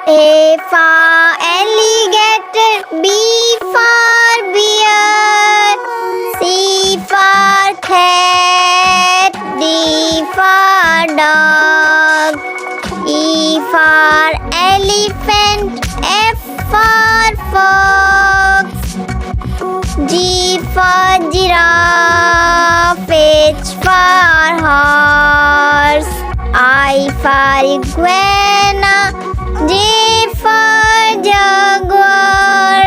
A for alligator, B for bear, C for cat, D for dog, E for elephant, F for fox, G for giraffe, H for horse, I for iguana, J for jaguar,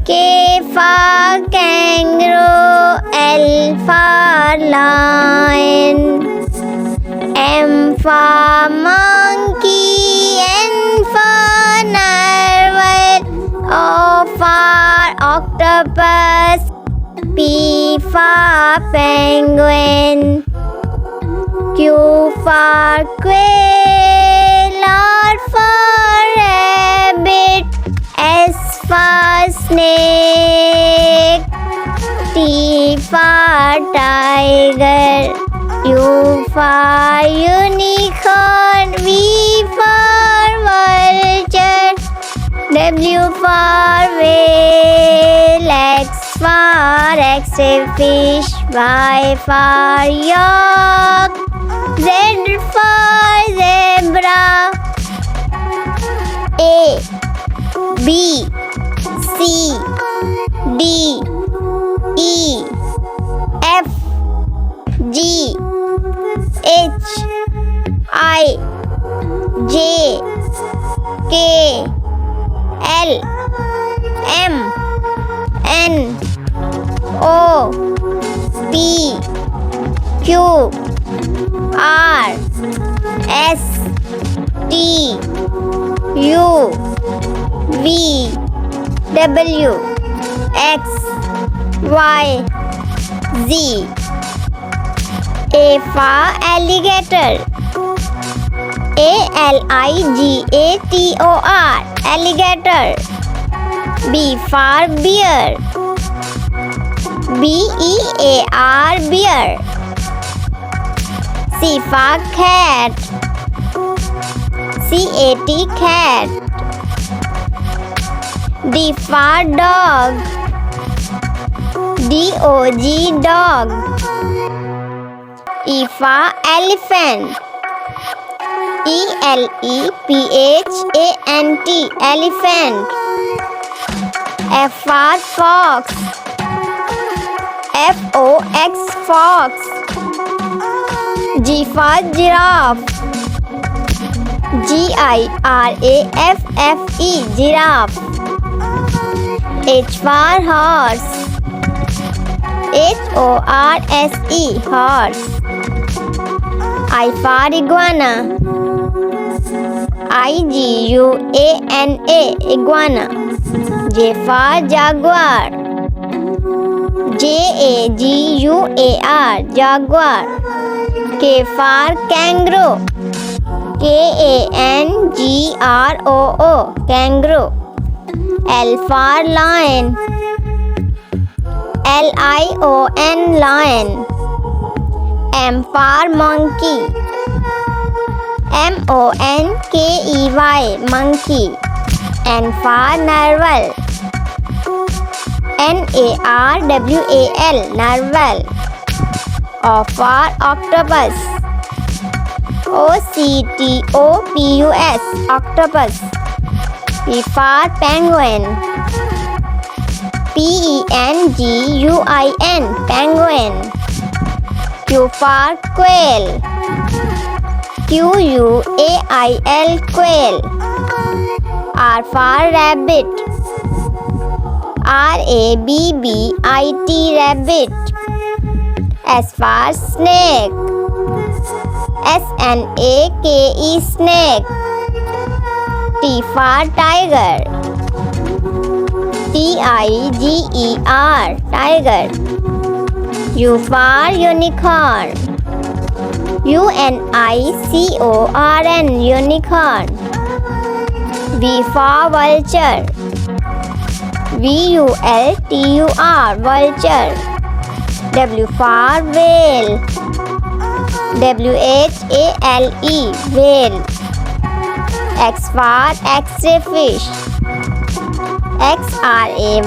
K for kangaroo, L for lion, M for monkey, N for narwhal, O for octopus, P for penguin, Q for quail, R for rabbit, S for snake, T for tiger, U for unicorn, V for vulture, W for whale, X for X-ray-fish, Y for yak, Z for zebra. A, B, C, D, E, F, G, H, I, J, K, L, M, N, O, P, Q, R, S, T, U, V, W, X, Y, Z. A for alligator, ALIGATOR, alligator. B for bear, BEAR, bear. C for cat, CAT, cat. D for dog, DOG, dog. E for elephant, ELEPHANT, elephant. F for fox, FOX, fox. G for giraffe, GIRAFFE, giraffe. H for horse, HORSE, horse. I for iguana, IGUANA, iguana. J for jaguar, JAGUAR, jaguar. K for kangaroo, KANGROO, kangaroo. L for lion, LION, lion. M for monkey, MONKEY, monkey. N for narwhal, NARWAL, narwhal. O for octopus, OCTOPUS, octopus. P for penguin, PENGUIN, penguin. Q for quail, QUAIL, quail. R for rabbit, RABBIT, rabbit. S for snake, SNAKE, snake. T for tiger, TIGER, tiger. U for unicorn, UNICORN, unicorn. V for vulture, VULTUR, vulture. W for whale, WHALE, whale. X for X-ray fish. X-R-A-Y-F-I-S-H.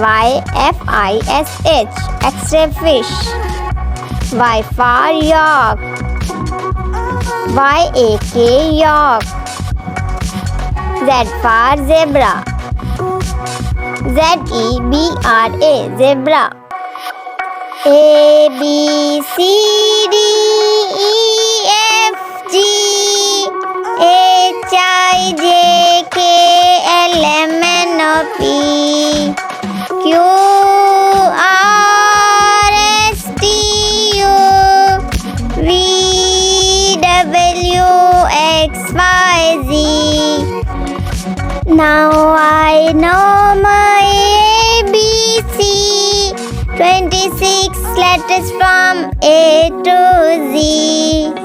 X-ray fish. Y for yak. Y-A-K yak. Z for zebra. Z-E-B-R-A zebra. A, B, C, D, E, F, G, H, I, J, K, L, M, N, O, P, Q, R, S, T, U, V, W, X, Y, Z. Now I know my ABC, 26 letters from A to Z.